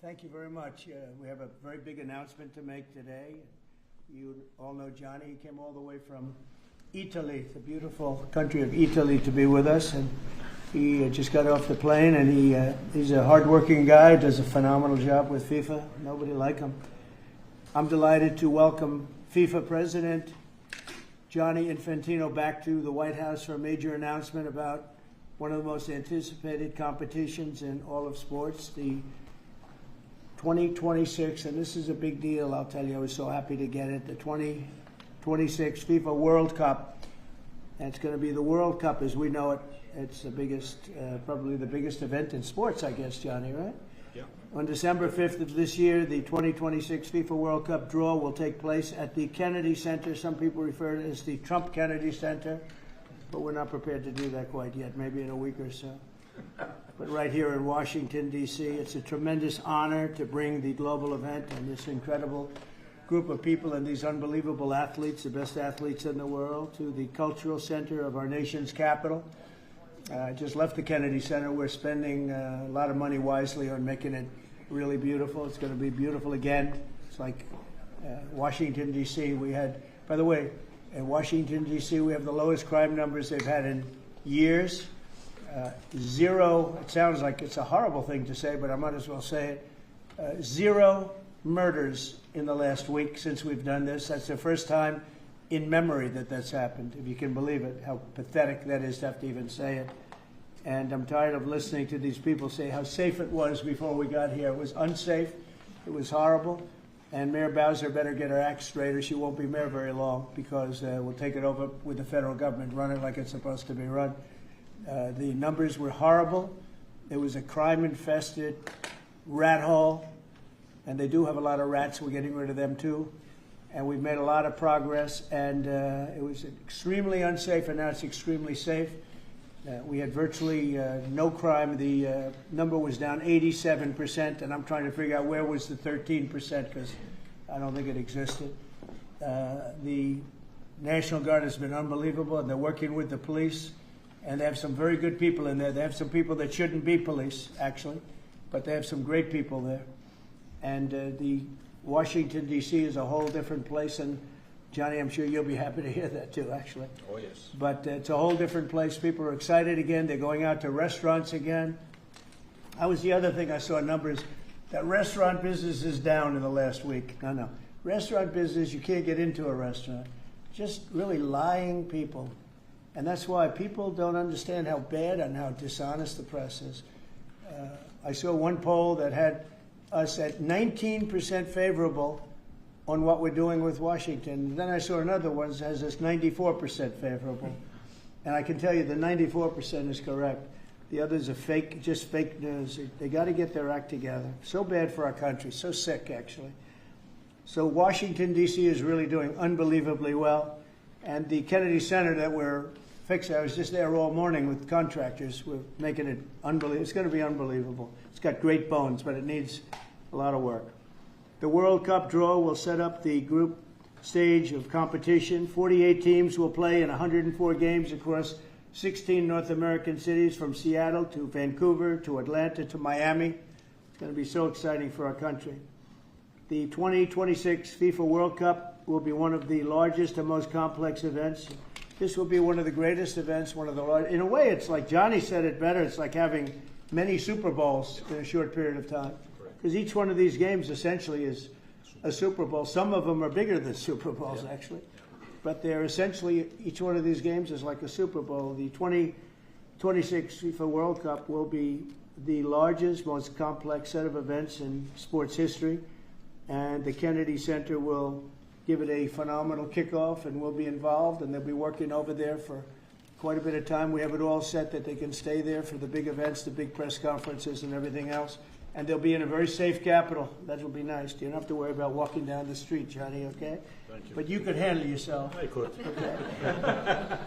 Thank you very much. We have a very big announcement to make today. You all know Johnny. He came all the way from Italy, the beautiful country of Italy, to be with us. And he just got off the plane, and he's a hardworking guy, does a phenomenal job with FIFA. Nobody like him. I'm delighted to welcome FIFA President Gianni Infantino back to the White House for a major announcement about one of the most anticipated competitions in all of sports, the 2026, and this is a big deal, I'll tell you, I was so happy to get it, the 2026 FIFA World Cup. And it's going to be the World Cup as we know it. It's the biggest, probably the biggest event in sports, I guess, Johnny, right? Yeah. On December 5th of this year, the 2026 FIFA World Cup draw will take place at the Kennedy Center. Some people refer to it as the Trump Kennedy Center, but we're not prepared to do that quite yet, maybe in a week or so. But right here in Washington, D.C., it's a tremendous honor to bring the global event and this incredible group of people and these unbelievable athletes, the best athletes in the world, to the cultural center of our nation's capital. I just left the Kennedy Center. We're spending a lot of money wisely on making it really beautiful. It's going to be beautiful again. It's like Washington, D.C. We had, by the way, in Washington, D.C., we have the lowest crime numbers they've had in years. Zero, it sounds like it's a horrible thing to say, but I might as well say it. Zero murders in the last week since we've done this. That's the first time in memory that that's happened, if you can believe it, how pathetic that is to have to even say it. And I'm tired of listening to these people say how safe it was before we got here. It was unsafe. It was horrible. And Mayor Bowser better get her act straight or she won't be mayor very long, because we'll take it over with the federal government, run it like it's supposed to be run. The numbers were horrible. It was a crime-infested rat hole, and they do have a lot of rats. We're getting rid of them too, and we've made a lot of progress. And it was extremely unsafe, and now it's extremely safe. We had virtually no crime. The number was down 87%, and I'm trying to figure out where was the 13%, because I don't think it existed. The National Guard has been unbelievable, and they're working with the police. And they have some very good people in there. They have some people that shouldn't be police, actually, but they have some great people there. And the Washington, D.C. is a whole different place. And, Johnny, I'm sure you'll be happy to hear that, too, actually. Oh, yes. But it's a whole different place. People are excited again. They're going out to restaurants again. That was the other thing I saw numbers. That restaurant business is down in the last week. No. Restaurant business, you can't get into a restaurant. Just really lying people. And that's why people don't understand how bad and how dishonest the press is. I saw one poll that had us at 19% favorable on what we're doing with Washington. And then I saw another one that has us 94% favorable. And I can tell you the 94% is correct. The others are fake, just fake news. They got to get their act together. So bad for our country, so sick, actually. So Washington, D.C. is really doing unbelievably well. And the Kennedy Center that we're fixing, I was just there all morning with contractors. We're making it unbelievable. It's going to be unbelievable. It's got great bones, but it needs a lot of work. The World Cup draw will set up the group stage of competition. 48 teams will play in 104 games across 16 North American cities, from Seattle to Vancouver to Atlanta to Miami. It's going to be so exciting for our country. The 2026 FIFA World Cup will be one of the largest and most complex events. This will be one of the greatest events, one of the largest. In a way, it's like Johnny said it better. It's like having many Super Bowls in a short period of time. Because each one of these games essentially is a Super Bowl. Some of them are bigger than Super Bowls, actually. But they're essentially, each one of these games is like a Super Bowl. The 2026 FIFA World Cup will be the largest, most complex set of events in sports history. And the Kennedy Center will give it a phenomenal kickoff, and we'll be involved, and they'll be working over there for quite a bit of time. We have it all set that they can stay there for the big events, the big press conferences and everything else. And they'll be in a very safe capital. That will be nice. You don't have to worry about walking down the street, Johnny, okay? Thank you. But you could handle yourself. I could. Okay.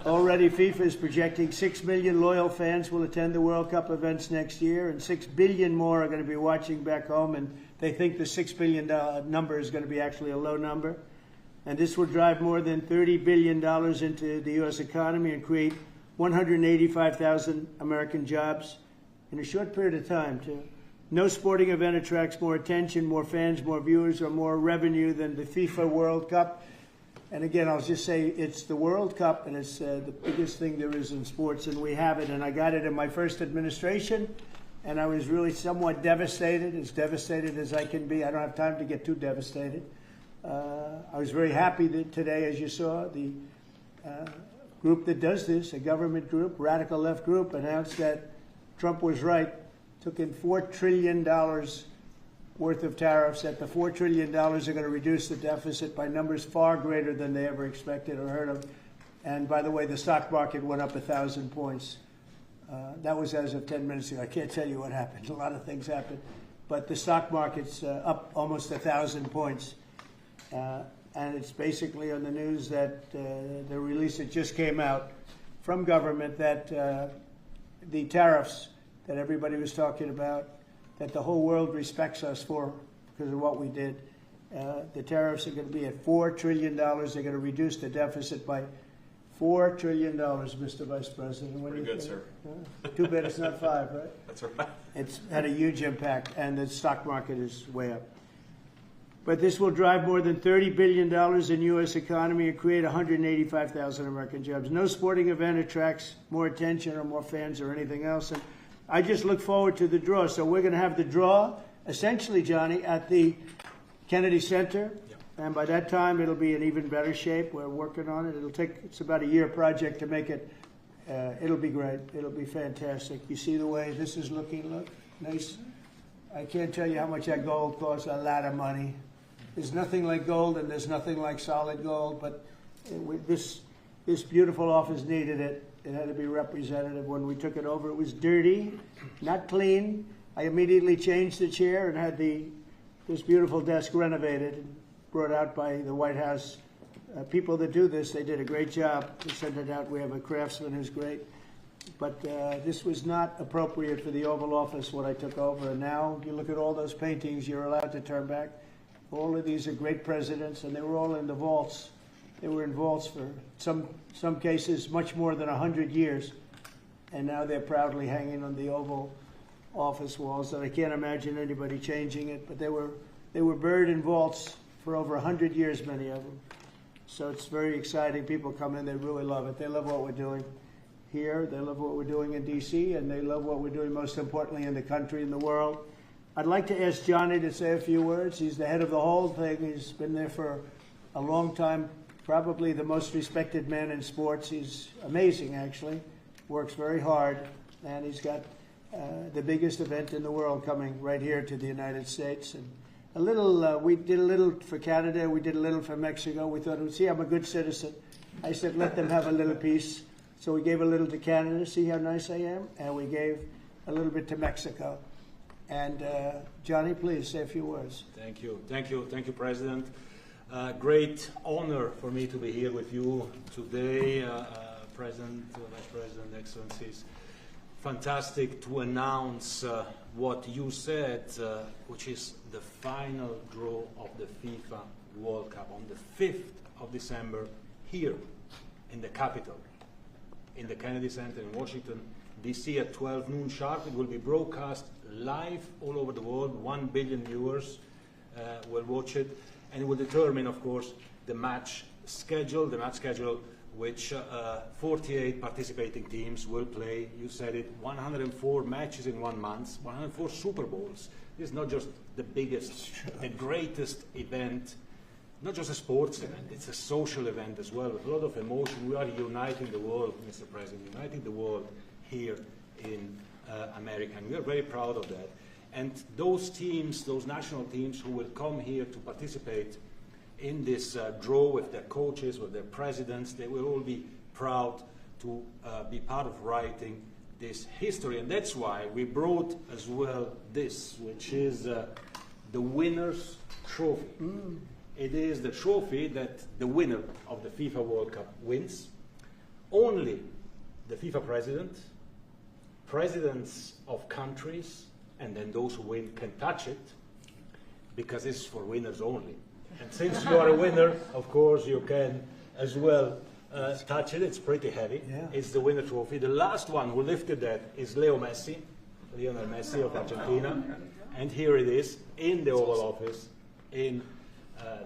Already FIFA is projecting 6 million loyal fans will attend the World Cup events next year, and 6 billion more are going to be watching back home, and they think the $6 billion number is going to be actually a low number. And this will drive more than $30 billion into the U.S. economy and create 185,000 American jobs in a short period of time, too. No sporting event attracts more attention, more fans, more viewers, or more revenue than the FIFA World Cup. And again, I'll just say it's the World Cup, and it's the biggest thing there is in sports, and we have it. And I got it in my first administration, and I was really somewhat devastated, as devastated as I can be. I don't have time to get too devastated. I was very happy that today, as you saw, the group that does this, a government group, radical left group, announced that Trump was right. Took in $4 trillion worth of tariffs. That the $4 trillion are going to reduce the deficit by numbers far greater than they ever expected or heard of. And by the way, the stock market went up 1,000 points. That was as of 10 minutes ago. I can't tell you what happened. A lot of things happened. But the stock market's up almost 1,000 points. And it's basically on the news that the release that just came out from government that the tariffs that everybody was talking about, that the whole world respects us for because of what we did. The tariffs are going to be at $4 trillion. They're going to reduce the deficit by $4 trillion, Mr. Vice President. Pretty good, sir. Too bad it's not 5, right? That's right. It's had a huge impact, and the stock market is way up. But this will drive more than $30 billion in U.S. economy and create 185,000 American jobs. No sporting event attracts more attention or more fans or anything else. And I just look forward to the draw. So we're going to have the draw, essentially, Johnny, at the Kennedy Center. Yep. And by that time, it'll be in even better shape. We're working on it. It's about a year project to make it. It'll be great. It'll be fantastic. You see the way this is looking? Look, nice. I can't tell you how much that gold costs. A lot of money. There's nothing like gold, and there's nothing like solid gold. But this beautiful office needed it. It had to be representative. When we took it over, it was dirty, not clean. I immediately changed the chair and had this beautiful desk renovated and brought out by the White House. People that do this, they did a great job. They sent it out. We have a craftsman who's great. But this was not appropriate for the Oval Office when I took over. And now you look at all those paintings you're allowed to turn back. All of these are great presidents, and they were all in the vaults. They were in vaults for some cases much more than 100 years, and now they're proudly hanging on the Oval Office walls. And I can't imagine anybody changing it. But they were buried in vaults for over 100 years, many of them. So it's very exciting. People come in, they really love it. They love what we're doing here. They love what we're doing in D.C., and they love what we're doing, most importantly, in the country and the world. I'd like to ask Johnny to say a few words. He's the head of the whole thing. He's been there for a long time. Probably the most respected man in sports. He's amazing, actually. Works very hard, and he's got the biggest event in the world coming right here to the United States. And a little, we did a little for Canada. We did a little for Mexico. We thought, see, I'm a good citizen. I said, let them have a little piece. So we gave a little to Canada. See how nice I am? And we gave a little bit to Mexico. And Johnny, please say a few words. Thank you, President. Great honor for me to be here with you today, President, Vice President, Excellencies. Fantastic to announce what you said, which is the final draw of the FIFA World Cup on the 5th of December here in the capital, in the Kennedy Center in Washington, D.C. at 12 noon sharp. It will be broadcast live all over the world. 1 billion viewers will watch it. And it will determine, of course, the match schedule, which 48 participating teams will play. You said it, 104 matches in 1 month, 104 Super Bowls. This is not just the biggest, the greatest event, not just a sports event, it's a social event as well, with a lot of emotion. We are uniting the world, Mr. President, uniting the world here in America, and we are very proud of that. And those teams, those national teams who will come here to participate in this draw with their coaches, with their presidents, they will all be proud to be part of writing this history. And that's why we brought as well this, which is the winner's trophy. It is the trophy that the winner of the FIFA World Cup wins. Only the FIFA president, presidents of countries, and then those who win can touch it, because it's for winners only. And since you are a winner, of course, you can as well touch it. It's pretty heavy. Yeah. It's the winner trophy. The last one who lifted that is Lionel Messi of Argentina. And here it is in the Oval Office in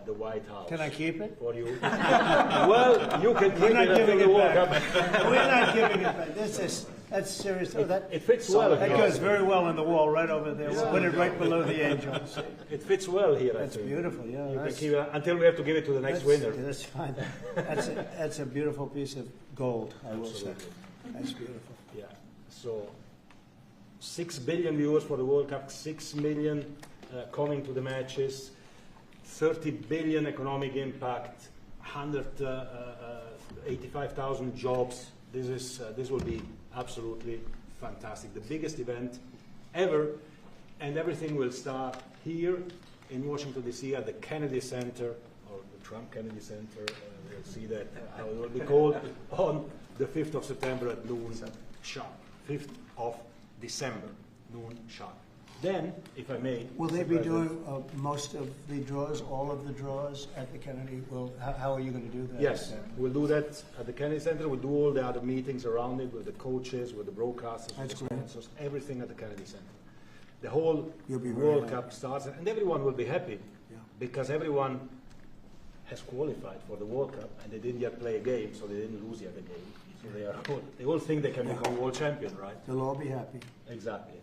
the White House. Can I keep it? For you. Well, you can keep We're not it giving until the it World back. Cup. We're not giving it back. That's serious. Oh, It fits well. that here. goes very well on the wall right over there. We'll put it right below the angels. It fits well here, I That's think. beautiful, yeah. You can That's, keep it until we have to give it to the next winner. That's fine. That's a beautiful piece of gold, I will say. Absolutely. That's beautiful. Yeah. So 6 billion viewers for the World Cup, 6 million coming to the matches, 30 billion economic impact, 185,000 jobs. This will be absolutely fantastic. The biggest event ever, and everything will start here in Washington, D.C. at the Kennedy Center, or the Trump Kennedy Center. We'll see that how it will be called on the 5th of September at noon sharp. 5th of December, noon sharp. Then, if I may, Will they Mr. be President, doing most of the draws, all of the draws at the Kennedy? How are you going to do that? Yes, we'll do that at the Kennedy Center. We'll do all the other meetings around it with the coaches, with the broadcasters, with That's the great. sponsors, everything at the Kennedy Center. The whole You'll be very World happy. Cup starts, and everyone will be happy Yeah. because everyone has qualified for the World Cup, and they didn't yet play a game, so they didn't lose yet a game. So they all think they can become world champion, right? They'll all be happy. Exactly.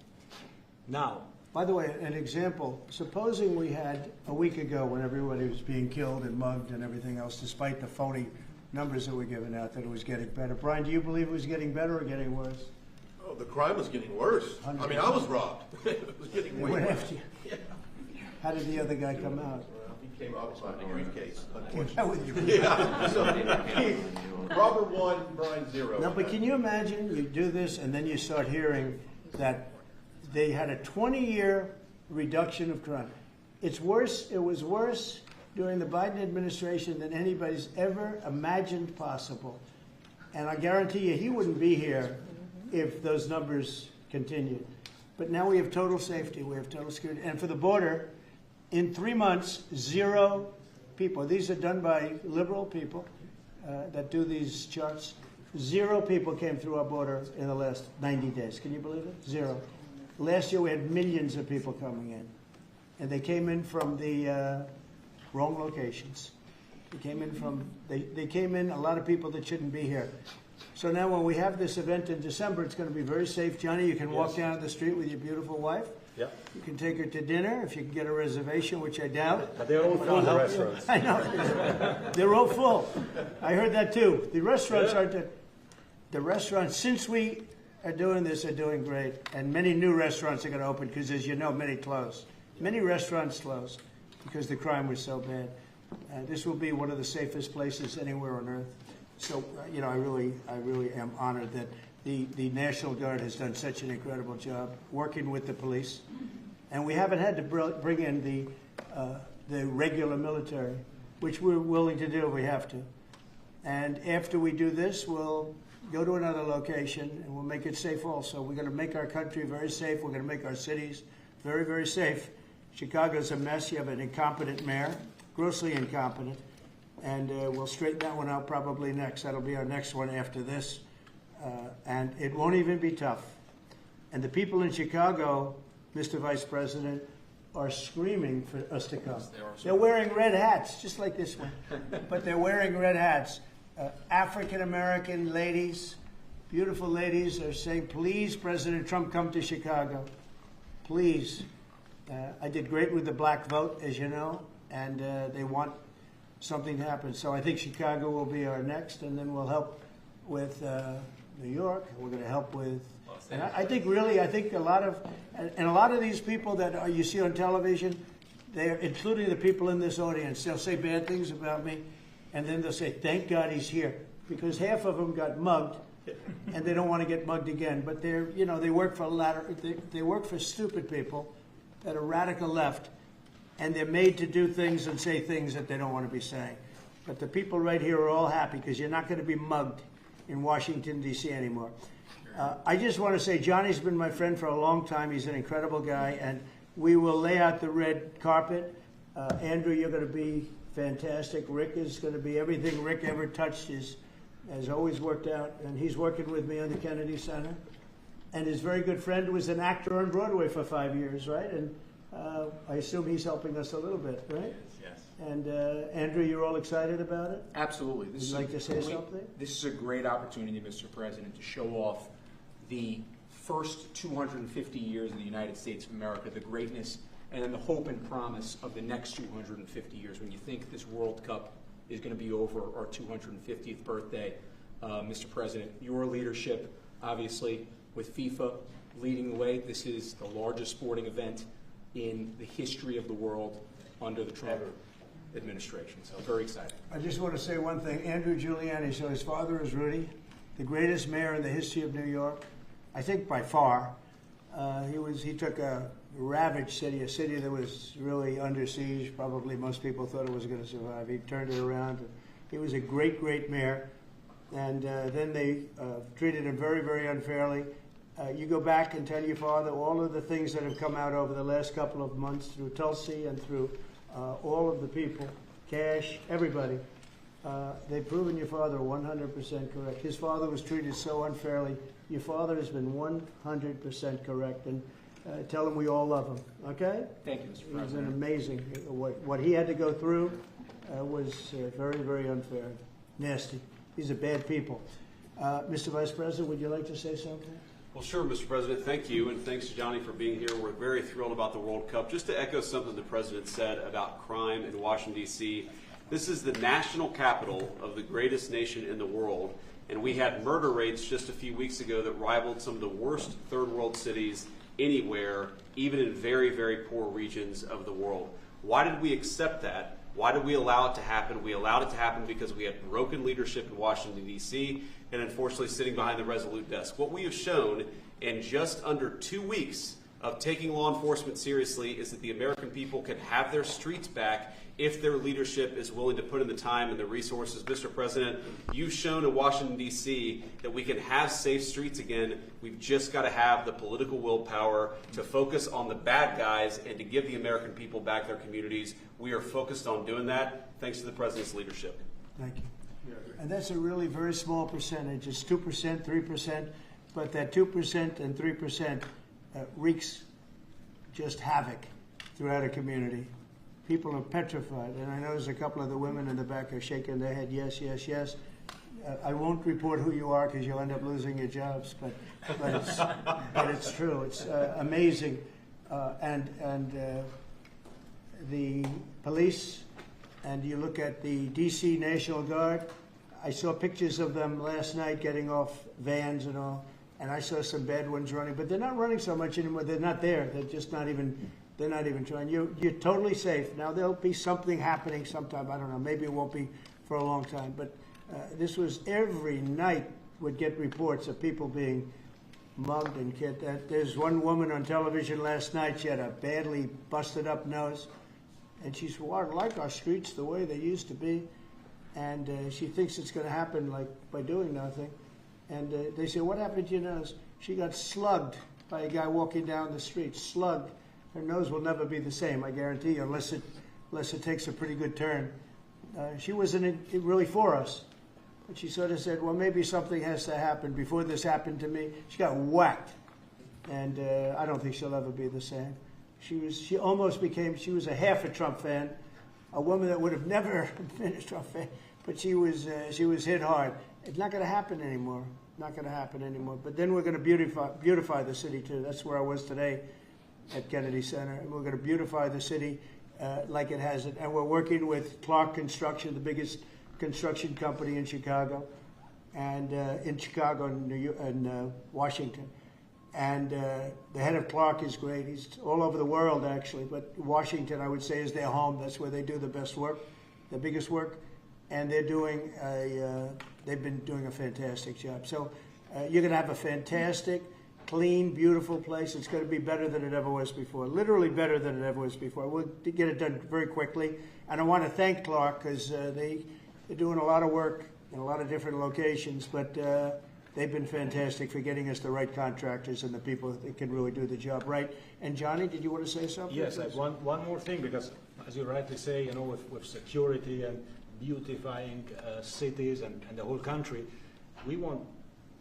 Now, By the way, an example, supposing we had a week ago when everybody was being killed and mugged and everything else, despite the phony numbers that were given out, that it was getting better. Brian, do you believe it was getting better or getting worse? Oh, the crime was getting worse. I mean, I was robbed. It was getting They way went worse. after you. How did the other guy come out? He came out with my briefcase, unfortunately. How with you? Yeah, so, Robert 1, Brian 0. No, but can you imagine you do this and then you start hearing that they had a 20-year reduction of crime. It's worse. It was worse during the Biden administration than anybody's ever imagined possible. And I guarantee you he wouldn't be here if those numbers continued. But now we have total safety. We have total security. And for the border, in 3 months, 0 people. These are done by liberal people that do these charts. 0 people came through our border in the last 90 days. Can you believe it? 0. Last year we had millions of people coming in. And they came in from the wrong locations. They came in from, they came in, a lot of people that shouldn't be here. So now when we have this event in December, it's going to be very safe. Johnny, you can walk down the street with your beautiful wife. yeah, You can take her to dinner if you can get a reservation, which I doubt. but they're all full the restaurants. I know. They're all full. I heard that too. The restaurants aren't. The restaurants, since we are doing this, are doing great. And many new restaurants are going to open because, as you know, many closed. Many restaurants closed because the crime was so bad. This will be one of the safest places anywhere on earth. So, you know, I really am honored that the National Guard has done such an incredible job working with the police. And we haven't had to bring in the regular military, which we're willing to do if we have to. And after we do this, we'll go to another location and we'll make it safe also. We're going to make our country very safe. We're going to make our cities very, very safe. Chicago's a mess. You have an incompetent mayor, grossly incompetent. And we'll straighten that one out probably next. That'll be our next one after this. And it won't even be tough. And the people in Chicago, Mr. Vice President, are screaming for us to come. They're wearing red hats, just like this one. But they're wearing red hats. African-American ladies, beautiful ladies, are saying, please, President Trump, come to Chicago. Please. I did great with the black vote, as you know, and they want something to happen. So I think Chicago will be our next, and then we'll help with New York. We're going to help with, and I think a lot of these people that you see on television, they're including the people in this audience. They'll say bad things about me, and then they'll say, "Thank God he's here," because half of them got mugged, and they don't want to get mugged again. But they're, you know, they work for stupid people that are radical left. And they're made to do things and say things that they don't want to be saying. But the people right here are all happy because you're not going to be mugged in Washington, D.C. anymore. I just want to say Johnny's been my friend for a long time. He's an incredible guy. And we will lay out the red carpet. Andrew, you're going to be fantastic. Rick is going to be everything Rick ever touched has always worked out. And he's working with me on the Kennedy Center. And his very good friend was an actor on Broadway for 5 years, right? And I assume he's helping us a little bit, right? Yes. And Andrew, you're all excited about it? Absolutely. Would you like to say something? This is a great opportunity, Mr. President, to show off the first 250 years of the United States of America, the greatness and then the hope and promise of the next 250 years. When you think this World Cup is going to be over our 250th birthday, Mr. President, your leadership, obviously, with FIFA leading the way, this is the largest sporting event in the history of the world under the Trump administration. So very excited. I just want to say one thing. Andrew Giuliani, so his father is Rudy, the greatest mayor in the history of New York, I think by far. He took a ravaged city, a city that was really under siege. Probably most people thought it was going to survive. He turned it around. He was a great, great mayor. And then they treated him very, very unfairly. You go back and tell your father all of the things that have come out over the last couple of months through Tulsi and through all of the people, Cash, everybody. They've proven your father 100% correct. His father was treated so unfairly. Your father has been 100% correct. And tell him we all love him, okay? Thank you, Mr. President. He's an amazing. What he had to go through was very, very unfair. Nasty. These are bad people. Mr. Vice President, would you like to say something? Well, sure, Mr. President. Thank you, and thanks to Johnny for being here. We're very thrilled about the World Cup. Just to echo something the President said about crime in Washington, D.C., this is the national capital of the greatest nation in the world, and we had murder rates just a few weeks ago that rivaled some of the worst third world cities anywhere, even in very, very poor regions of the world. Why did we accept that? Why did we allow it to happen? We allowed it to happen because we had broken leadership in Washington, D.C., and unfortunately sitting behind the Resolute desk. What we have shown in just under 2 weeks of taking law enforcement seriously is that the American people can have their streets back if their leadership is willing to put in the time and the resources. Mr. President, you've shown in Washington, D.C. that we can have safe streets again. We've just got to have the political willpower to focus on the bad guys and to give the American people back their communities. We are focused on doing that thanks to the President's leadership. Thank you. And that's a really very small percentage. It's 2%, 3%, but that 2% and 3% wreaks just havoc throughout a community. People are petrified, and I know there's a couple of the women in the back are shaking their head, yes, yes, yes. I won't report who you are because you'll end up losing your jobs, but it's true. It's amazing, and the police, and you look at the D.C. National Guard. I saw pictures of them last night getting off vans and all, and I saw some bad ones running, but they're not running so much anymore. They're not there. They're just not even. They're not even trying. You're totally safe. Now, there'll be something happening sometime. I don't know. Maybe it won't be for a long time. But this was every night would get reports of people being mugged and killed. There's one woman on television last night. She had a badly busted up nose. And she said, well, I like our streets the way they used to be. And she thinks it's going to happen like by doing nothing. And they say, what happened to your nose? She got slugged by a guy walking down the street. Slugged. Her nose will never be the same, I guarantee you, unless it takes a pretty good turn. She wasn't really for us. But she sort of said, well, maybe something has to happen. Before this happened to me, she got whacked. And I don't think she'll ever be the same. She almost became, she was a half a Trump fan, a woman that would have never been a Trump fan, but she was hit hard. It's not going to happen anymore. Not going to happen anymore. But then we're going to beautify the city, too. That's where I was today at Kennedy Center. And we're going to beautify the city like it has it. And we're working with Clark Construction, the biggest construction company in Chicago, and in Washington. And the head of Clark is great. He's all over the world, actually. But Washington, I would say, is their home. That's where they do the best work, the biggest work. And they've been doing a fantastic job. So you're going to have a fantastic, clean, beautiful place. It's going to be better than it ever was before, literally better than it ever was before. We'll get it done very quickly. And I want to thank Clark because they're doing a lot of work in a lot of different locations, but they've been fantastic for getting us the right contractors and the people that can really do the job right. And Johnny, did you want to say something? Yes, one more thing, because as you rightly say, with security and beautifying cities and the whole country, we want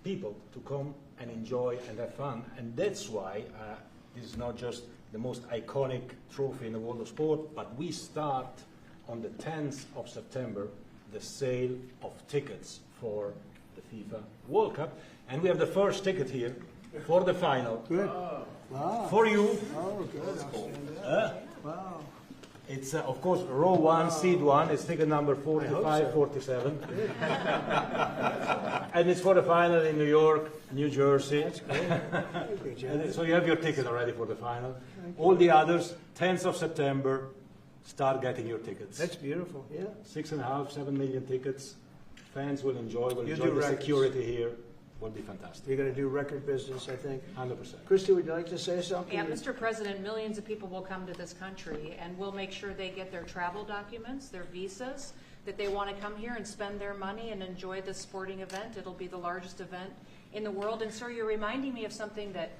people to come and enjoy and have fun. And that's why This is not just the most iconic trophy in the world of sport, but we start on the 10th of September the sale of tickets for the FIFA World Cup. And we have the first ticket here for the final. Good. Wow. For you. Oh, good. Wow. It's, of course, row 1, seat 1. It's ticket number 45, so. 47. And it's for the final in New York, New Jersey. That's great. And so you have your ticket already for the final. All the others, 10th of September, start getting your tickets. That's beautiful. Yeah. 6.5, 7 million tickets. Fans will enjoy. Will You enjoy do the records. security here. Will be fantastic. You're going to do record business, I think. 100%. Christy, would you like to say something? Yeah, Mr. President, millions of people will come to this country, and we'll make sure they get their travel documents, their visas, that they want to come here and spend their money and enjoy this sporting event. It'll be the largest event in the world. And, sir, you're reminding me of something that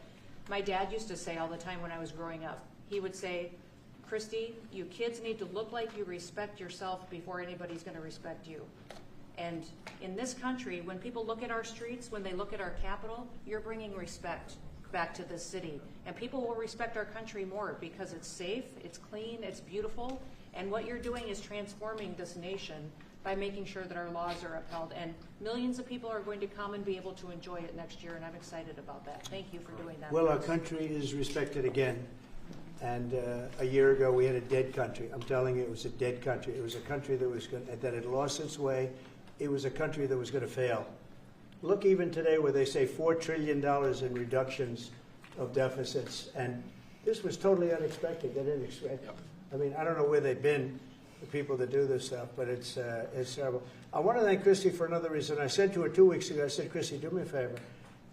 my dad used to say all the time when I was growing up. He would say, Christy, you kids need to look like you respect yourself before anybody's going to respect you. And in this country, when people look at our streets, when they look at our capital, you're bringing respect back to this city. And people will respect our country more because it's safe, it's clean, it's beautiful. And what you're doing is transforming this nation by making sure that our laws are upheld. And millions of people are going to come and be able to enjoy it next year, and I'm excited about that. Thank you for doing that. Well, our country is respected again. And a year ago, we had a dead country. I'm telling you, it was a dead country. It was a country that had lost its way. It was a country that was going to fail. Look even today where they say $4 trillion in reductions of deficits. And this was totally unexpected. They didn't expect it. I mean, I don't know where they've been, the people that do this stuff, but it's terrible. I want to thank Christy for another reason. I said to her 2 weeks ago, I said, Christy, do me a favor.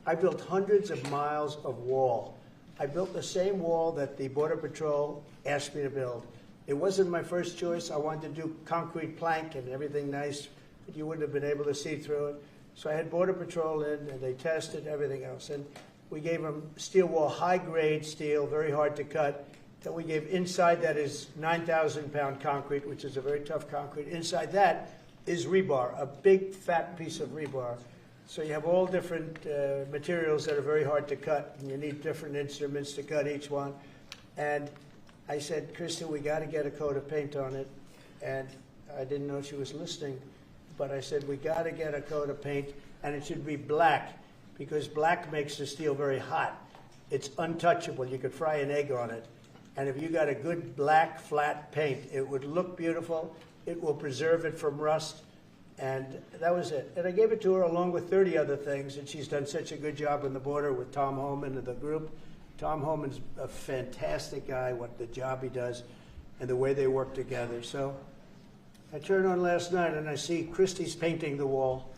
I built hundreds of miles of wall. I built the same wall that the Border Patrol asked me to build. It wasn't my first choice. I wanted to do concrete plank and everything nice, but you wouldn't have been able to see through it. So I had Border Patrol in, and they tested everything else. And we gave them steel wall, high-grade steel, very hard to cut. Then we gave inside that is 9,000-pound concrete, which is a very tough concrete. Inside that is rebar, a big, fat piece of rebar. So you have all different materials that are very hard to cut, and you need different instruments to cut each one. And I said, Kristen, we got to get a coat of paint on it. And I didn't know she was listening, but I said, we got to get a coat of paint, and it should be black, because black makes the steel very hot. It's untouchable. You could fry an egg on it. And if you got a good black, flat paint, it would look beautiful. It will preserve it from rust. And that was it. And I gave it to her along with 30 other things, and she's done such a good job on the border with Tom Homan and the group. Tom Homan's a fantastic guy, what the job he does, and the way they work together. So I turned on last night, and I see Christie's painting the wall.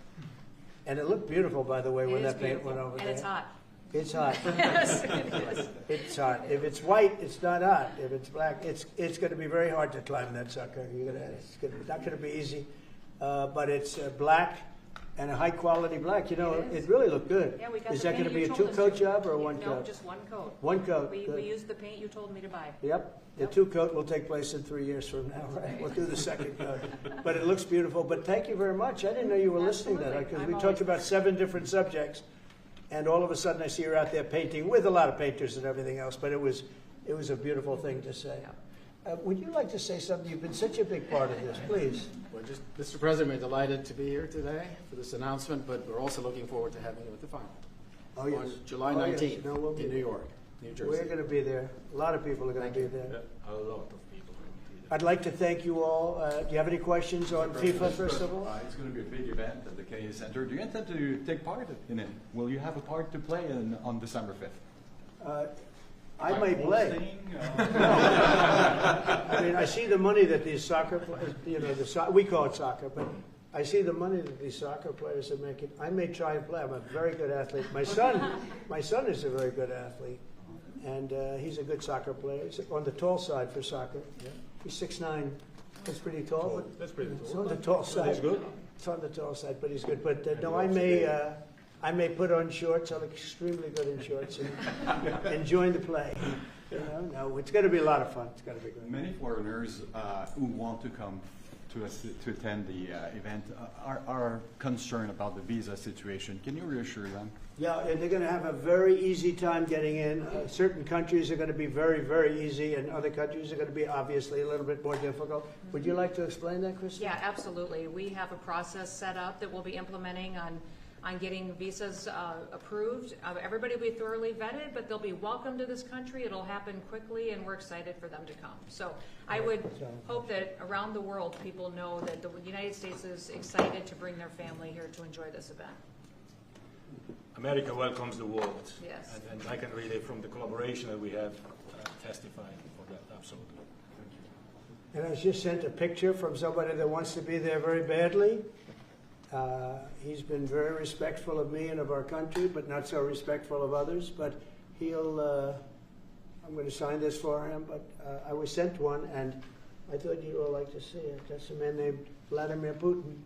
And it looked beautiful, by the way, when that paint went over there. And it's hot. It's hot. Yes, it is. It's hot. If it's white, it's not hot. If it's black, it's going to be very hard to climb that sucker. It's not going to be easy. But it's black and a high-quality black. You know, it really looked good. Yeah, we got Is the that going paint to be you a told us two-coat to. job or a one No, coat? just one coat. One coat. We Good. used the paint you told me to buy. Yep. The Yep. two-coat will take place in 3 years from now, right? We'll do the second coat. But it looks beautiful. But thank you very much. I didn't know you were listening to that, Absolutely. because I'm we talked always- about 7 different subjects, and all of a sudden I see her out there painting with a lot of painters and everything else. But it was a beautiful thing to say. Would you like to say something? You've been such a big part of this. Please. Well, just, Mr. President, we're delighted to be here today for this announcement, but we're also looking forward to having you at the final Oh, yes. on July Oh, yes. 19th No, we'll be in New there. York, New Jersey. We're going to be there. A lot of people are going to be there. A lot of people. I'd like to thank you all. Do you have any questions on FIFA, first of all? It's going to be a big event at the KA Center. Do you intend to take part in it? Will you have a part to play on December 5th? I may play. Hosting, I mean, I see the money that these soccer players, we call it soccer, but I see the money that these soccer players are making. I may try and play. I'm a very good athlete. My son is a very good athlete, and he's a good soccer player. He's on the tall side for soccer. Yeah. He's 6'9". That's pretty tall. But That's pretty it's cool. on the tall side. That's good. It's on the tall side, but he's good. But no, I may put on shorts. I look extremely good in shorts and enjoying the play. No, it's going to be a lot of fun. It's going to be good. Many foreigners who want to come to attend the event are concerned about the visa situation. Can you reassure them? Yeah, and they're going to have a very easy time getting in. Certain countries are going to be very, very easy, and other countries are going to be obviously a little bit more difficult. Would you like to explain that, Kristen? Yeah, absolutely. We have a process set up that we'll be implementing on getting visas approved. Everybody will be thoroughly vetted, but they'll be welcome to this country. It'll happen quickly, and we're excited for them to come. So I would hope that around the world people know that the United States is excited to bring their family here to enjoy this event. America welcomes the world. Yes. And I can really, from the collaboration that we have, testify for that, absolutely. And I was just sent a picture from somebody that wants to be there very badly. He's been very respectful of me and of our country, but not so respectful of others. But he'll, I'm going to sign this for him, but I was sent one, and I thought you'd all like to see it. That's a man named Vladimir Putin,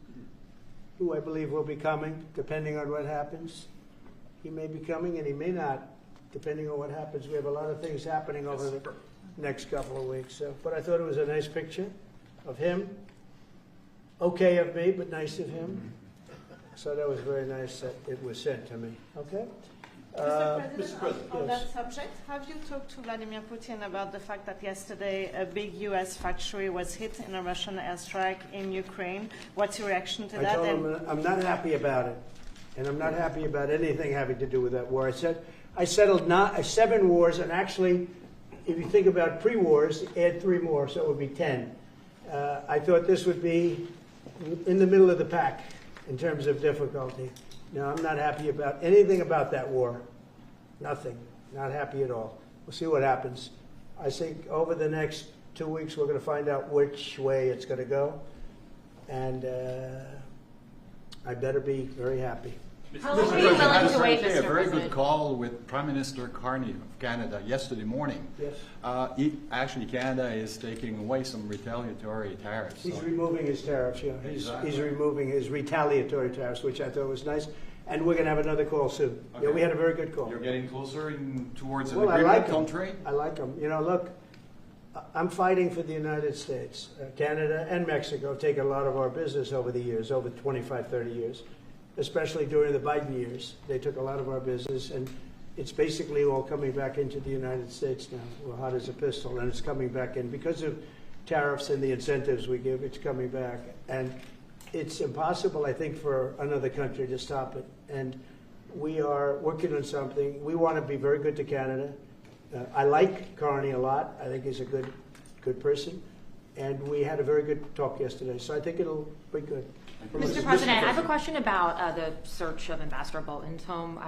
who I believe will be coming, depending on what happens. He may be coming, and he may not, depending on what happens. We have a lot of things happening over the next couple of weeks. So, but I thought it was a nice picture of him. Okay of me, but nice of him. So that was very nice that it was sent to me. Okay? Mr. President, on that subject, have you talked to Vladimir Putin about the fact that yesterday a big U.S. factory was hit in a Russian airstrike in Ukraine? What's your reaction to that? I told him I'm not happy about it, and I'm not happy about anything having to do with that war. I said I settled 7 wars, and actually, if you think about pre-wars, add 3 more, so it would be 10. I thought this would be in the middle of the pack in terms of difficulty. No, I'm not happy about anything about that war. Nothing. Not happy at all. We'll see what happens. I think over the next 2 weeks we're going to find out which way it's going to go. And I better be very happy. How long are you willing to wait, Mr. A very President? good call with Prime Minister Carney of Canada yesterday morning. Yes. Actually, Canada is taking away some retaliatory tariffs. He's so- removing his tariffs, yeah. Exactly. He's removing his retaliatory tariffs, which I thought was nice. And we're going to have another call soon. Okay. Yeah, we had a very good call. You're getting closer towards an Well, I agreement like him. country. I like them. You know, look, I'm fighting for the United States. Canada and Mexico have taken a lot of our business over the years, over 25, 30 years, especially during the Biden years. They took a lot of our business, and it's basically all coming back into the United States now. We're hot as a pistol, and it's coming back in. Because of tariffs and the incentives we give, it's coming back. And it's impossible, I think, for another country to stop it. And we are working on something. We want to be very good to Canada. I like Carney a lot. I think he's a good person. And we had a very good talk yesterday. So I think it'll be good. Mr. President, I have a question about the search of Ambassador Bolton's home.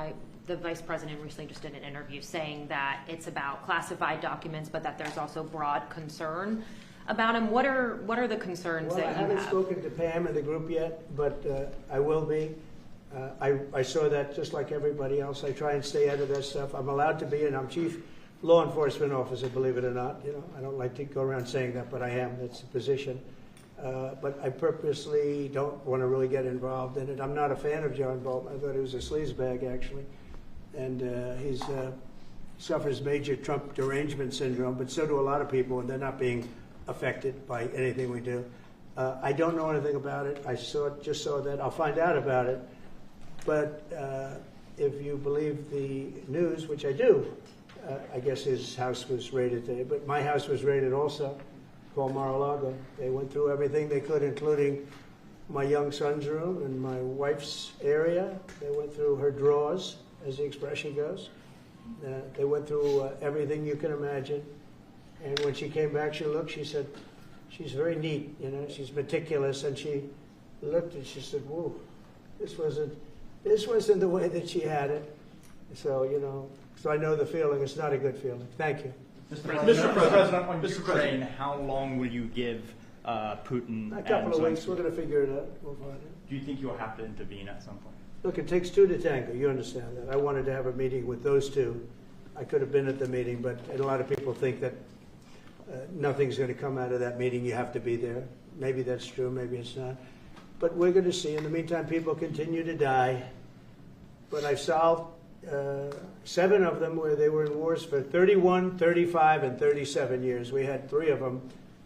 The Vice President recently just did an interview saying that it's about classified documents, but that there's also broad concern about him. What are the concerns that you have? I haven't spoken to Pam and the group yet, but I will be. I saw that just like everybody else. I try and stay out of that stuff. I'm allowed to be, and I'm chief law enforcement officer, believe it or not. You know, I don't like to go around saying that, but I am. That's the position. But I purposely don't want to really get involved in it. I'm not a fan of John Bolton. I thought he was a sleazebag, actually. And he suffers major Trump derangement syndrome, but so do a lot of people, and they're not being affected by anything we do. I don't know anything about it. I just saw that. I'll find out about it. But if you believe the news, which I do, I guess his house was raided today, but my house was raided also, called Mar-a-Lago. They went through everything they could, including my young son's room and my wife's area. They went through her drawers, as the expression goes. They went through everything you can imagine. And when she came back, she said, she's very neat, you know, she's meticulous. And she looked and she said, whoa, this wasn't the way that she had it. So, you know, so I know the feeling. It's not a good feeling. Thank you. Mr. President, on Ukraine, how long will you give Putin? A couple of weeks. We're going to figure it out. We'll find it. Do you think you'll have to intervene at some point? Look, it takes 2 to tango. You understand that. I wanted to have a meeting with those 2. I could have been at the meeting, but a lot of people think that nothing's going to come out of that meeting. You have to be there. Maybe that's true. Maybe it's not. But we're going to see. In the meantime, people continue to die. But I've solved 7 of them where they were in wars for 31, 35, and 37 years. We had 3 of them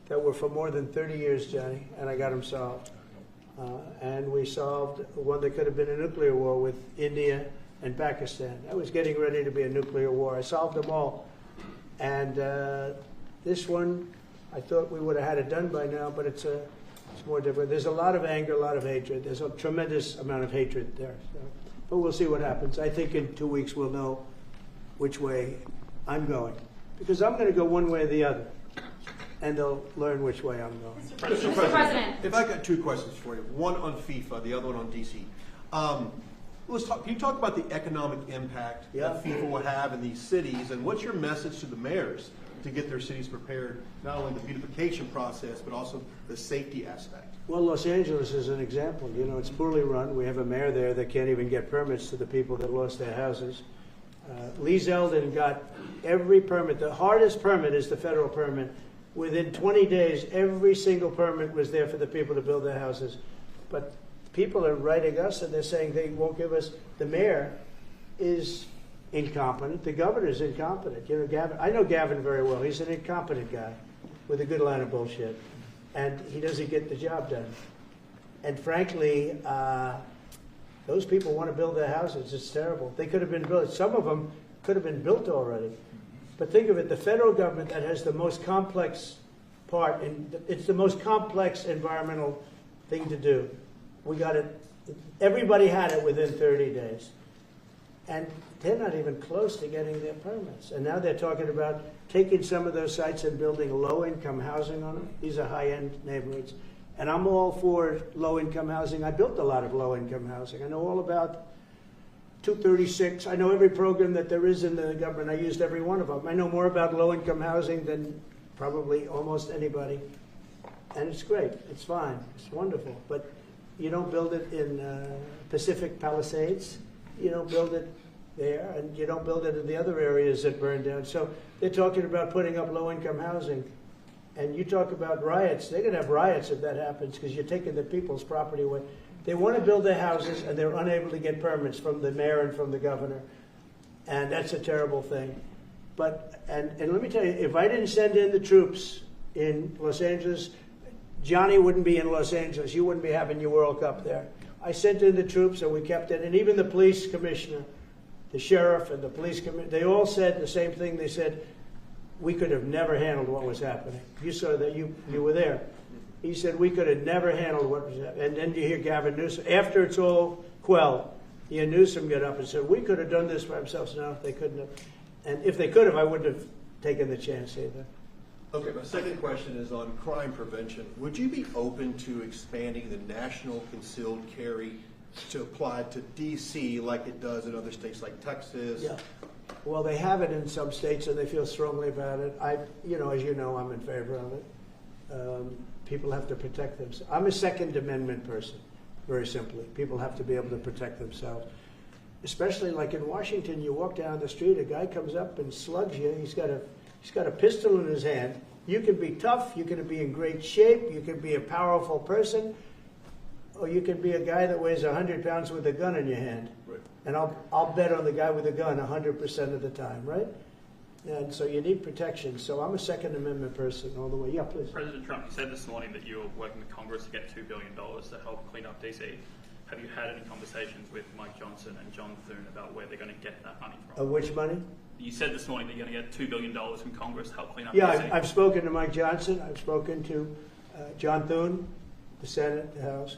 that were for more than 30 years, Johnny, and I got them solved. And we solved one that could have been a nuclear war with India and Pakistan. That was getting ready to be a nuclear war. I solved them all. And this one, I thought we would have had it done by now, but it's more different. There's a lot of anger, a lot of hatred. There's a tremendous amount of hatred there. So, but we'll see what happens. I think in 2 weeks we'll know which way I'm going. Because I'm going to go one way or the other. And they'll learn which way I'm going. Mr. President, if I got 2 questions for you, one on FIFA, the other one on DC. Can you talk about the economic impact that FIFA will have in these cities, and what's your message to the mayors to get their cities prepared, not only the beautification process, but also the safety aspect? Well, Los Angeles is an example. You know, it's poorly run. We have a mayor there that can't even get permits to the people that lost their houses. Lee Zeldin got every permit. The hardest permit is the federal permit. Within 20 days, every single permit was there for the people to build their houses. But people are writing us and they're saying they won't give us. The mayor is incompetent. The governor is incompetent. You know, Gavin. I know Gavin very well. He's an incompetent guy with a good line of bullshit, and he doesn't get the job done. And frankly, those people want to build their houses. It's terrible. They could have been built. Some of them could have been built already. But think of it, the federal government that has the most complex part, and it's the most complex environmental thing to do. We got it, everybody had it within 30 days. And they're not even close to getting their permits. And now they're talking about taking some of those sites and building low-income housing on them. These are high-end neighborhoods. And I'm all for low-income housing. I built a lot of low-income housing. I know all about 236. I know every program that there is in the government. I used every one of them. I know more about low-income housing than probably almost anybody. And it's great. It's fine. It's wonderful. But you don't build it in Pacific Palisades. You don't build it there, and you don't build it in the other areas that burn down. So they're talking about putting up low-income housing. And you talk about riots. They're going to have riots if that happens because you're taking the people's property away. They want to build their houses, and they're unable to get permits from the mayor and from the governor. And that's a terrible thing. But, and let me tell you, if I didn't send in the troops in Los Angeles, Johnny wouldn't be in Los Angeles. You wouldn't be having your World Cup there. I sent in the troops, and we kept it. And even the police commissioner, the sheriff, and the police commissioner, they all said the same thing. They said, we could have never handled what was happening. You saw that. You were there. He said, we could have never handled what was happening. And then you hear Gavin Newsom. After it's all quelled, you hear Newsom get up and say, we could have done this by ourselves. No, they couldn't have. And if they could have, I wouldn't have taken the chance either. Okay, my second question is on crime prevention. Would you be open to expanding the national concealed carry to apply to D.C. like it does in other states like Texas? Yeah. Well, they have it in some states, and they feel strongly about it. As you know, I'm in favor of it. People have to protect themselves. I'm a Second Amendment person, very simply. People have to be able to protect themselves. Especially like in Washington, you walk down the street, a guy comes up and slugs you. He's got a pistol in his hand. You can be tough, you can be in great shape, you can be a powerful person, or you can be a guy that weighs 100 pounds with a gun in your hand. Right. And I'll bet on the guy with a gun 100% of the time, right? And so you need protection. So I'm a Second Amendment person all the way. Yeah, please. President Trump, you said this morning that you were working with Congress to get $2 billion to help clean up DC. Have you had any conversations with Mike Johnson and John Thune about where they're going to get that money from? Which money? You said this morning that you're going to get $2 billion from Congress to help clean up DC. Yeah, I've spoken to Mike Johnson. I've spoken to John Thune, the Senate, the House.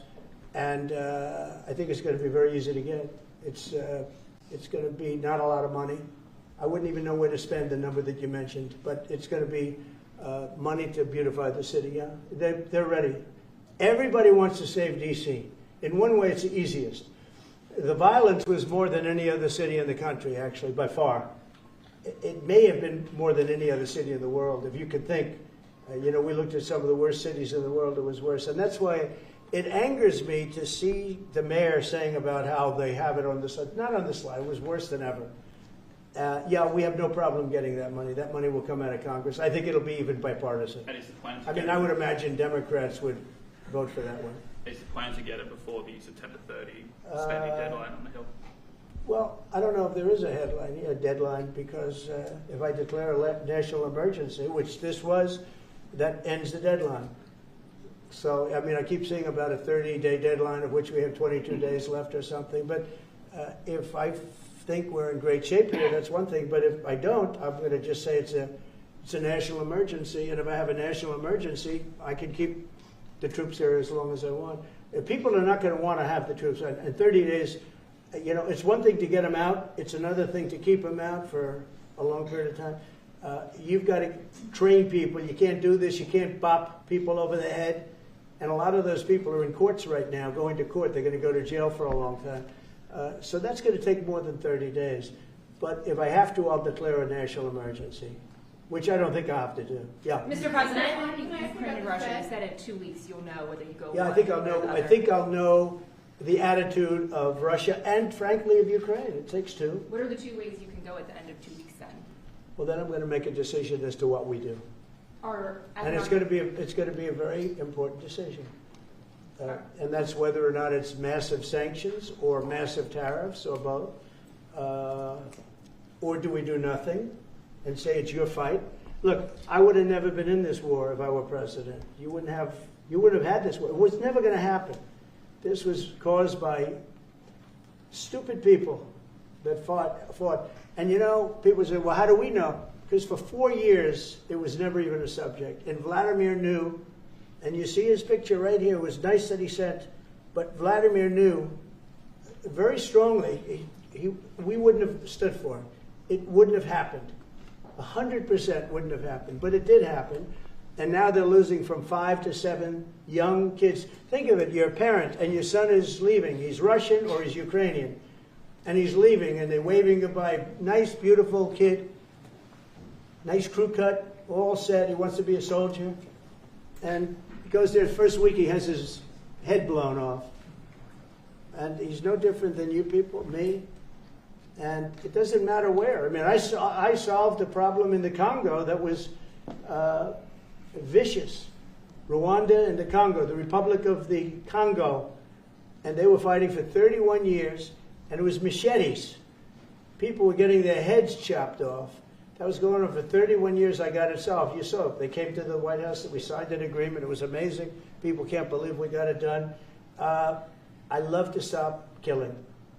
And I think it's going to be very easy to get. It's going to be not a lot of money. I wouldn't even know where to spend the number that you mentioned, but it's going to be money to beautify the city. Yeah, they're ready. Everybody wants to save D.C. In one way, it's the easiest. The violence was more than any other city in the country, actually, by far. It may have been more than any other city in the world, if you could think. We looked at some of the worst cities in the world. It was worse, and that's why it angers me to see the mayor saying about how they have it on the slide. Not on the slide. It was worse than ever. Yeah, we have no problem getting that money. That money will come out of Congress. I think it'll be even bipartisan. And is the plan to I mean, I would imagine Democrats would vote for that one. Is the plan to get it before the September 30 spending deadline on the Hill? Well, I don't know if there is a deadline, because if I declare a national emergency, which this was, that ends the deadline. So, I mean, I keep seeing about a 30-day deadline, of which we have 22 days left or something. But if I think we're in great shape here, that's one thing. But if I don't, I'm going to just say it's a national emergency. And if I have a national emergency, I can keep the troops there as long as I want. If people are not going to want to have the troops in 30 days, you know, it's one thing to get them out. It's another thing to keep them out for a long period of time. You've got to train people. You can't do this. You can't bop people over the head. And a lot of those people are in courts right now, going to court. They're going to go to jail for a long time. So that's going to take more than 30 days. But if I have to, I'll declare a national emergency, which I don't think I have to do. Yeah. Mr. President, Ukraine and Russia, you said in 2 weeks you'll know whether you go. Yeah, I think I'll know. I think I'll know the attitude of Russia and, frankly, of Ukraine. It takes two. What are the 2 ways you can go at the end of 2 weeks then? Well, then I'm going to make a decision as to what we do. And it's going to be a very important decision. And that's whether or not it's massive sanctions or massive tariffs or both. Or do we do nothing and say it's your fight? Look, I would have never been in this war if I were president. You wouldn't have had this war. It was never going to happen. This was caused by stupid people that fought. And you know, people say, well, how do we know? Because for 4 years, it was never even a subject. And Vladimir knew, and you see his picture right here. It was nice that he sent, but Vladimir knew very strongly we wouldn't have stood for it. It wouldn't have happened. 100% wouldn't have happened, but it did happen. And now they're losing from 5 to 7 young kids. Think of it, you're a parent and your son is leaving. He's Russian or he's Ukrainian. And he's leaving and they're waving goodbye. Nice, beautiful kid. Nice crew cut, all set. He wants to be a soldier. And he goes there the first week, he has his head blown off. And he's no different than you people, me. And it doesn't matter where. I mean, I solved a problem in the Congo that was vicious. Rwanda and the Congo, the Republic of the Congo. And they were fighting for 31 years, and it was machetes. People were getting their heads chopped off. That was going on for 31 years. I got it solved. You saw it. They came to the White House, and we signed an agreement. It was amazing. People can't believe we got it done. I love to stop killing.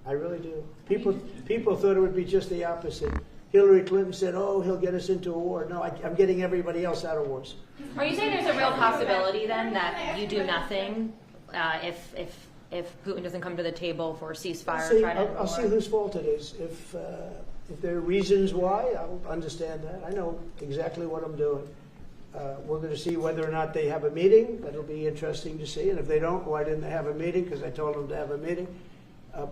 I really do. People thought it would be just the opposite. Hillary Clinton said, oh, he'll get us into a war. No, I'm getting everybody else out of wars. Are you saying there's a real possibility then that you do nothing if Putin doesn't come to the table for a ceasefire? I'll see whose fault it is. If there are reasons why, I'll understand that. I know exactly what I'm doing. We're going to see whether or not they have a meeting. That'll be interesting to see. And if they don't, why didn't they have a meeting? Because I told them to have a meeting.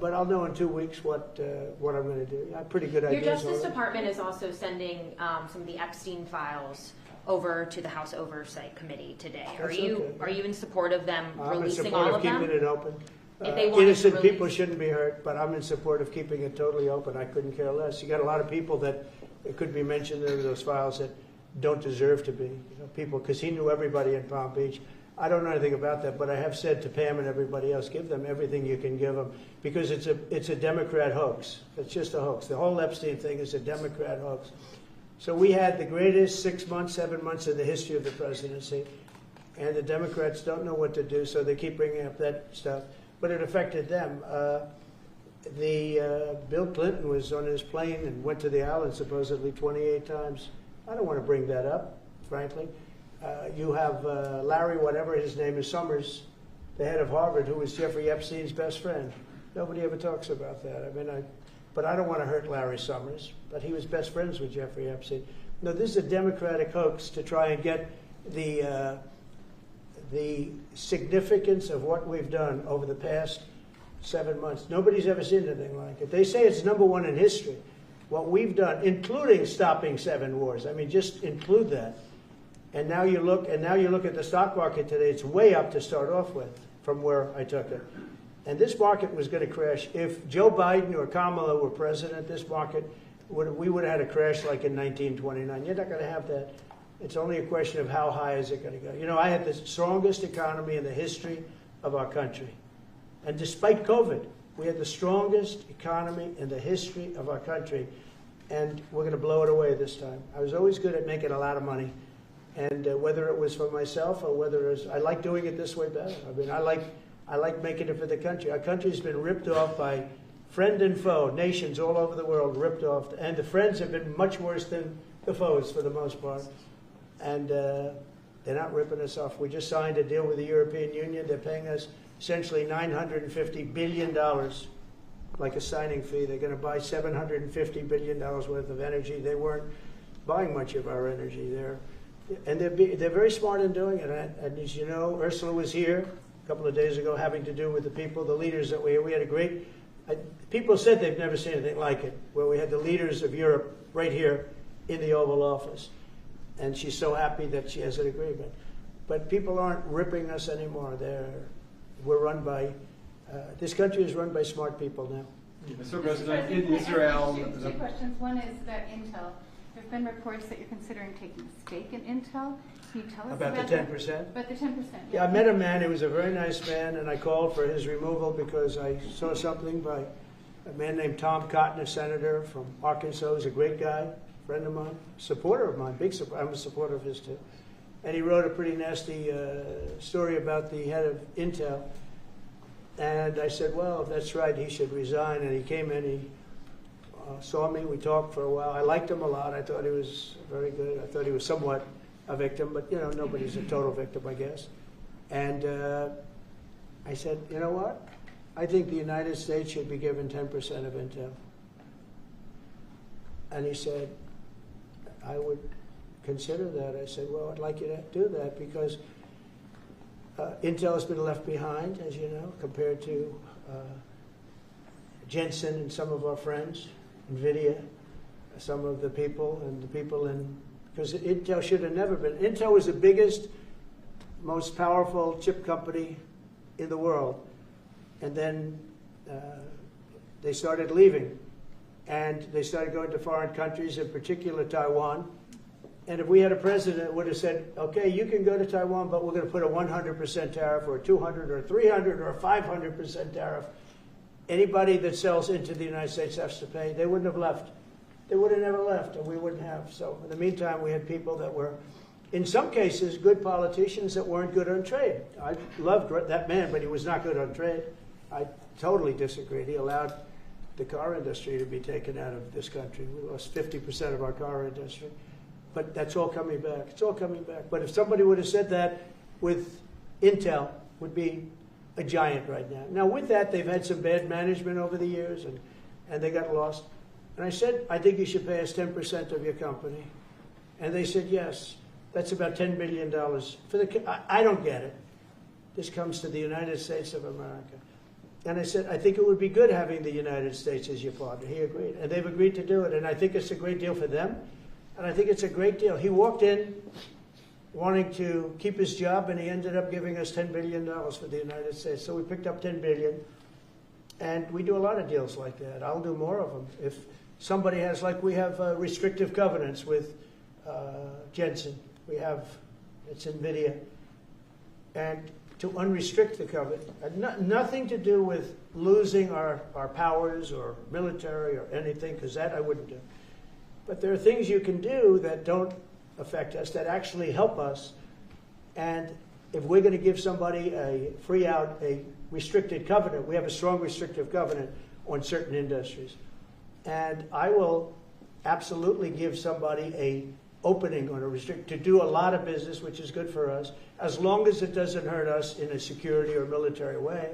But I'll know in 2 weeks what I'm going to do. I have pretty good ideas. Your Justice Department is also sending some of the Epstein files over to the House Oversight Committee today. Are you in support of them releasing all of them? I'm in support of keeping it open. If they innocent people shouldn't be hurt, but I'm in support of keeping it totally open. I couldn't care less. You got a lot of people that it could be mentioned in those files that don't deserve to be. You know, people, because he knew everybody in Palm Beach. I don't know anything about that, but I have said to Pam and everybody else, give them everything you can give them, because it's a Democrat hoax. It's just a hoax. The whole Epstein thing is a Democrat hoax. So we had the greatest 6 months, 7 months in the history of the presidency, and the Democrats don't know what to do, so they keep bringing up that stuff. But it affected them. Bill Clinton was on his plane and went to the island supposedly 28 times. I don't want to bring that up, frankly. You have Larry, whatever his name is, Summers, the head of Harvard, who was Jeffrey Epstein's best friend. Nobody ever talks about that. I mean, but I don't want to hurt Larry Summers, but he was best friends with Jeffrey Epstein. No, this is a Democratic hoax to try and get the significance of what we've done over the past 7 months. Nobody's ever seen anything like it. They say it's #1 in history. What we've done, including stopping 7 wars. I mean, just include that. And now you look at the stock market today. It's way up to start off with from where I took it. And this market was going to crash. If Joe Biden or Kamala were president, this market we would have had a crash like in 1929. You're not going to have that. It's only a question of how high is it going to go. You know, I had the strongest economy in the history of our country. And despite COVID, we had the strongest economy in the history of our country. And we're going to blow it away this time. I was always good at making a lot of money. And whether it was for myself or whether it was, I like doing it this way better. I mean, I like making it for the country. Our country's been ripped off by friend and foe, nations all over the world ripped off. And the friends have been much worse than the foes for the most part. And they're not ripping us off. We just signed a deal with the European Union. They're paying us essentially $950 billion, like a signing fee. They're going to buy $750 billion worth of energy. They weren't buying much of our energy there. And they're very smart in doing it. And as you know, Ursula was here a couple of days ago having to do with the people, the leaders that we had a great, people said they've never seen anything like it, where we had the leaders of Europe right here in the Oval Office. And she's so happy that she has an agreement. But people aren't ripping us anymore. We're run by, this country is run by smart people now. Mr. President, in Israel... Two questions. One is about Intel. There have been reports that you're considering taking a stake in Intel. Can you tell us about the 10%? About the 10%. Yeah, I met a man. He was a very nice man, and I called for his removal because I saw something by a man named Tom Cotton, a senator from Arkansas. He's a great guy, friend of mine, supporter of mine, big supporter. I'm a supporter of his too. And he wrote a pretty nasty story about the head of Intel. And I said, well, if that's right, he should resign. And he came in, he saw me, we talked for a while. I liked him a lot. I thought he was very good. I thought he was somewhat a victim, but you know, nobody's a total victim, I guess. And I said, you know what? I think the United States should be given 10% of Intel. And he said, I would consider that. I said, well, I'd like you to do that because Intel has been left behind, as you know, compared to Jensen and some of our friends, NVIDIA, some of the people, and the people in, because Intel should have never been. Intel was the biggest, most powerful chip company in the world. And then they started leaving. And they started going to foreign countries, in particular Taiwan. And if we had a president that would have said, okay, you can go to Taiwan, but we're going to put a 100% tariff or a 200 or 300 or a 500% tariff, anybody that sells into the United States has to pay. They wouldn't have left. They would have never left, and we wouldn't have. So in the meantime, we had people that were, in some cases, good politicians that weren't good on trade. I loved that man, but he was not good on trade. I totally disagreed. He allowed the car industry to be taken out of this country. We lost 50% of our car industry. But that's all coming back. It's all coming back. But if somebody would have said that with Intel, would be a giant right now. Now, with that, they've had some bad management over the years, and they got lost. And I said, I think you should pay us 10% of your company. And they said, yes. That's about $10 billion. I don't get it. This comes to the United States of America. And I said, I think it would be good having the United States as your partner. He agreed. And they've agreed to do it. And I think it's a great deal for them. And I think it's a great deal. He walked in wanting to keep his job, and he ended up giving us $10 billion for the United States. So we picked up $10 billion. And we do a lot of deals like that. I'll do more of them. If somebody has, like we have restrictive covenants with Jensen. We have, it's NVIDIA. And to unrestrict the covenant, nothing to do with losing our powers or military or anything, because that I wouldn't do. But there are things you can do that don't affect us, that actually help us. And if we're going to give somebody a restricted covenant, we have a strong restrictive covenant on certain industries. And I will absolutely give somebody a opening on to do a lot of business, which is good for us, as long as it doesn't hurt us in a security or military way.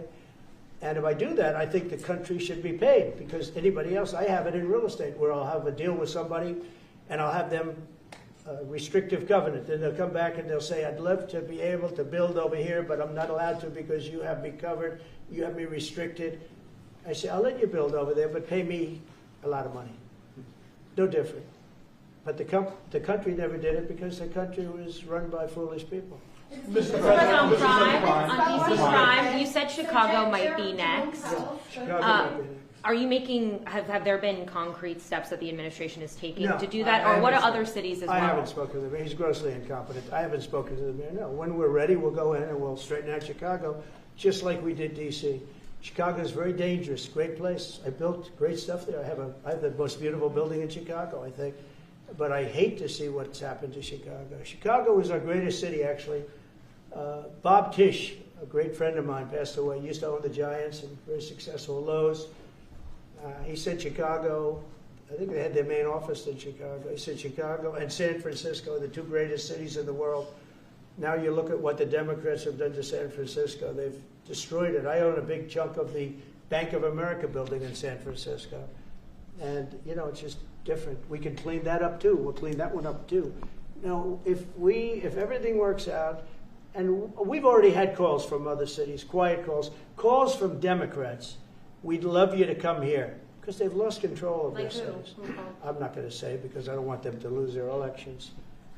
And if I do that, I think the country should be paid, because anybody else, I have it in real estate, where I'll have a deal with somebody and I'll have them restrictive covenant. Then they'll come back and they'll say, I'd love to be able to build over here, but I'm not allowed to because you have me covered, you have me restricted. I say, I'll let you build over there, but pay me a lot of money. No different. But the country never did it because the country was run by foolish people. Mr. President, on DC crime, you said Chicago might be next. Are you making, have there been concrete steps that the administration is taking to do that? Or what are other cities as well? I haven't spoken to the mayor. He's grossly incompetent. I haven't spoken to the mayor. No. When we're ready, we'll go in and we'll straighten out Chicago, just like we did D.C. Chicago is very dangerous, great place. I built great stuff there. I have the most beautiful building in Chicago, I think. But I hate to see what's happened to Chicago. Chicago is our greatest city, actually. Bob Tisch, a great friend of mine, passed away. He used to own the Giants and very successful Lowe's. He said Chicago. I think they had their main office in Chicago. He said Chicago and San Francisco, the two greatest cities in the world. Now you look at what the Democrats have done to San Francisco. They've destroyed it. I own a big chunk of the Bank of America building in San Francisco. And, you know, it's just different. We can clean that up, too. We'll clean that one up, too. Now, if everything works out, and we've already had calls from other cities, quiet calls from Democrats, we'd love you to come here, because they've lost control of their cities. I'm not going to say because I don't want them to lose their elections.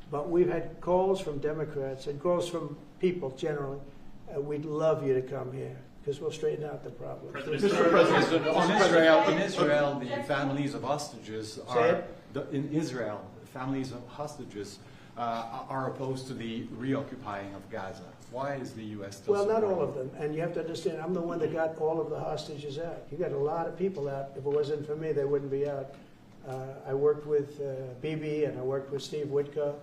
But we've had calls from Democrats and calls from people generally. We'd love you to come here because we'll straighten out the problem. Mr. President, in Israel, the families of hostages are are opposed to the reoccupying of Gaza. Why is the U.S. still Well, not supporting all of them. And you have to understand, I'm the one that got all of the hostages out. You got a lot of people out. If it wasn't for me, they wouldn't be out. I worked with Bibi and I worked with Steve Witkoff.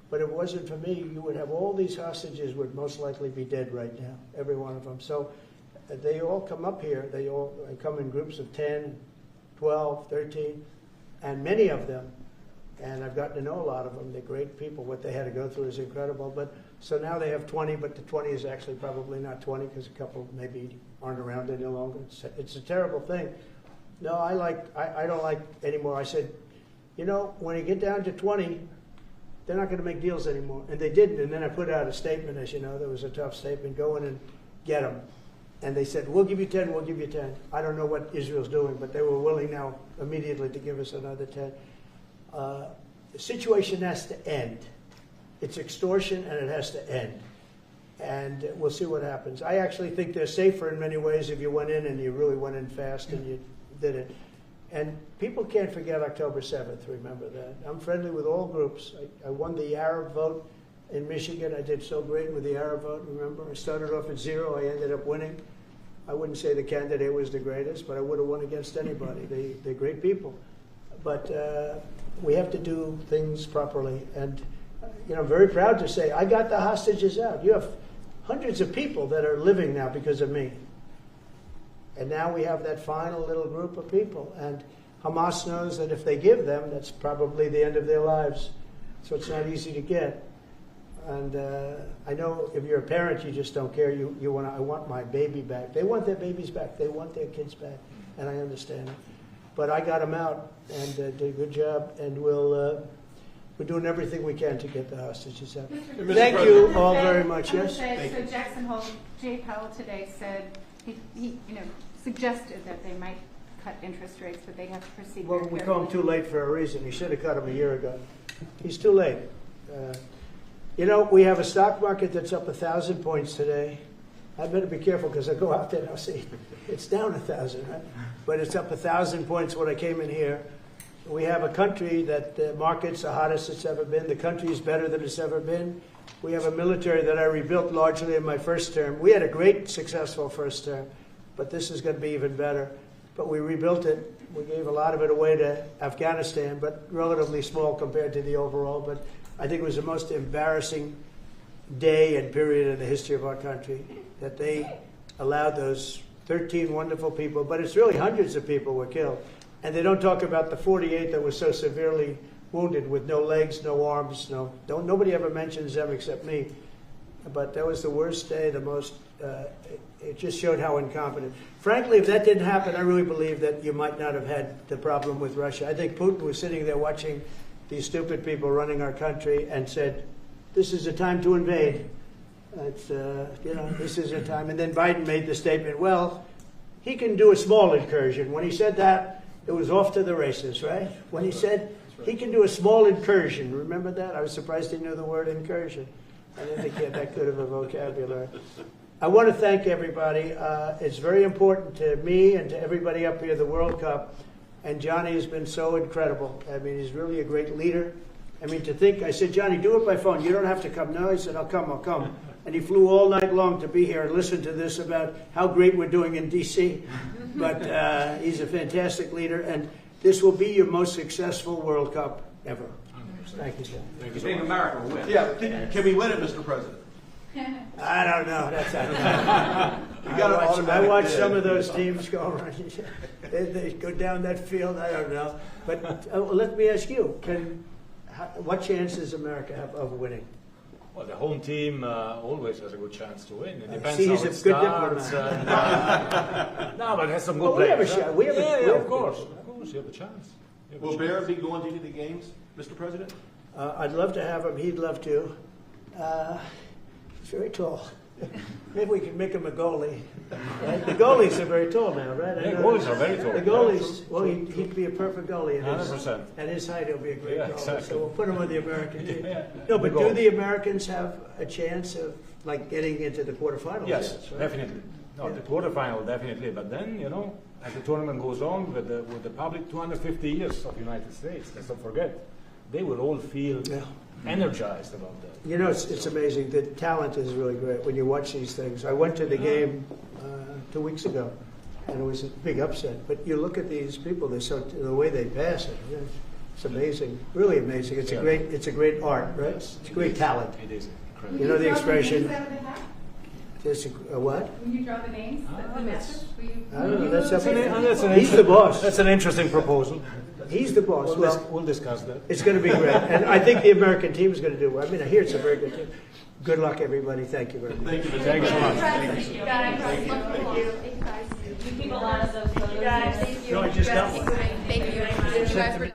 But if it wasn't for me, you would have all these hostages would most likely be dead right now, every one of them. So they all come up here. They come in groups of 10, 12, 13, and many of them, and I've gotten to know a lot of them. They're great people. What they had to go through is incredible. But so now they have 20, but the 20 is actually probably not 20 because a couple maybe aren't around any longer. It's a terrible thing. No, I don't like anymore. I said, you know, when you get down to 20, they're not going to make deals anymore. And they didn't. And then I put out a statement, as you know, there was a tough statement, go in and get them. And they said, we'll give you 10, we'll give you 10. I don't know what Israel's doing, but they were willing now immediately to give us another 10. The situation has to end. It's extortion and it has to end. And we'll see what happens. I actually think they're safer in many ways if you went in and you really went in fast and you did it. And people can't forget October 7th, remember that. I'm friendly with all groups. I won the Arab vote in Michigan. I did so great with the Arab vote, remember? I started off at 0. I ended up winning. I wouldn't say the candidate was the greatest, but I would have won against anybody. They're great people. But we have to do things properly. And, you know, I'm very proud to say I got the hostages out. You have hundreds of people that are living now because of me. And now we have that final little group of people. And Hamas knows that if they give them, that's probably the end of their lives. So it's not easy to get. And I know if you're a parent, you just don't care. I want my baby back. They want their babies back. They want their kids back. And I understand it. But I got them out and did a good job. And we're doing everything we can to get the hostages out. Thank you all very much. Yes? So Jackson Hole, Jay Powell today said, he suggested that they might cut interest rates, but they have to proceed. Well, we call him too late for a reason. He should have cut him a year ago. He's too late. You know, we have a stock market that's up 1,000 points today. I better be careful because I go out there and I'll see it's down 1,000, right? But it's up 1,000 points when I came in here. We have a country that the market's the hottest it's ever been. The country is better than it's ever been. We have a military that I rebuilt largely in my first term. We had a great, successful first term, but this is going to be even better. But we rebuilt it. We gave a lot of it away to Afghanistan, but relatively small compared to the overall. But I think it was the most embarrassing day and period in the history of our country that they allowed those 13 wonderful people, but it's really hundreds of people were killed. And they don't talk about the 48 that were so severely wounded with no legs, no arms, nobody ever mentions them except me. But that was the worst day, the most, it just showed how incompetent. Frankly, if that didn't happen, I really believe that you might not have had the problem with Russia. I think Putin was sitting there watching these stupid people running our country and said, this is a time to invade. It's, this is a time. And then Biden made the statement, well, he can do a small incursion. When he said that, it was off to the races, right? When he said he can do a small incursion. Remember that? I was surprised he knew the word incursion. I didn't think he had that good of a vocabulary. I want to thank everybody. It's very important to me and to everybody up here, the World Cup. And Johnny has been so incredible. I mean, he's really a great leader. I mean, to think, I said, Johnny, do it by phone. You don't have to come. No, he said, I'll come. And he flew all night long to be here and listen to this about how great we're doing in D.C. But he's a fantastic leader, and this will be your most successful World Cup ever. Thank you, sir. Thank you. Think America will win. Yeah, can we win it, Mr. President? I don't know. That's I watch some of those teams go around. They go down that field. I don't know. But let me ask you: what chance does America have of winning? Well, the home team always has a good chance to win. It depends See, how he's it a good starts. No, but it has some good Well, we have players. a shot. We have a- Of course, you have a chance. Will Bear be going to any of the games, Mr. President? I'd love to have him. He'd love to. He's very tall. Maybe we can make him a goalie. Right? The goalies are very tall now, right? Yeah, goalies are very tall. The goalies, well, he'd be a perfect goalie. 100%. At his height, he'll be a great goalie. Exactly. So we'll put him on the American team. Yeah. No, but The do goal. the Americans have a chance of getting into the quarterfinals? Yes, right? definitely. No, Yeah. the quarterfinal definitely. But then, as the tournament goes on with the public, 250 years of United States. Let's not forget, they will all feel energized about that. It's amazing. The talent is really great when you watch these things. I went to the game 2 weeks ago, and it was a big upset. But you look at these people; the way they pass it. It's amazing, really amazing. It's a great art, right? It's a great talent. It is incredible. You know the expression. When What? you draw the names, the matches, I don't know. That's up to That's an He's the boss. That's an interesting proposal. He's the boss. We'll discuss that. It's going to be great, and I think the American team is going to do well. I mean, I hear it's a very good team. Good luck, everybody. Thank you very much. Thank you, Mr. Thank you so much. Thank you guys. Thank you. You keep a lot of those photos. No, I just got one. Thank you.